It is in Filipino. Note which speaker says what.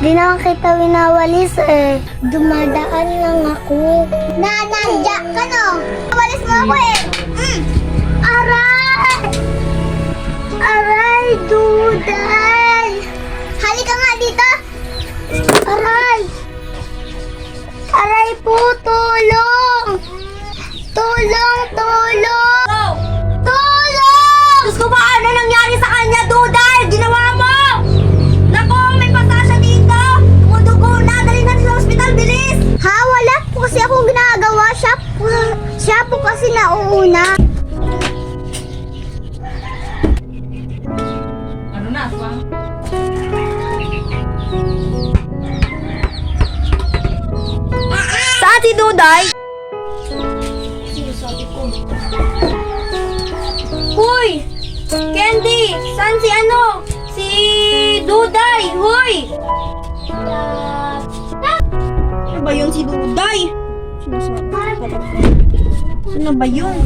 Speaker 1: Di naman kita winawalis eh. Dumadaan lang ako. Nandiyan ka no? Walis mo ako eh. Aray! Aray, duday! Halika nga dito! Aray! Aray po, tulong! Tulong! Tulong! Tulong!
Speaker 2: Diyos ko ba, ano nangyari sa kanya, Duday? Ginawa mo! Naku, may pasa siya dito! Tumudugo na! Dali na sa ospital, bilis!
Speaker 1: Ha? Wala po kasi akong ginagawa. Siya po kasi nauuna.
Speaker 2: Ano na, Aswang? Saan si Duday? Hoy! Candy! Saan si ano? Si Duday! Hoy! Ano ba yun si Duday? Sino ba yun?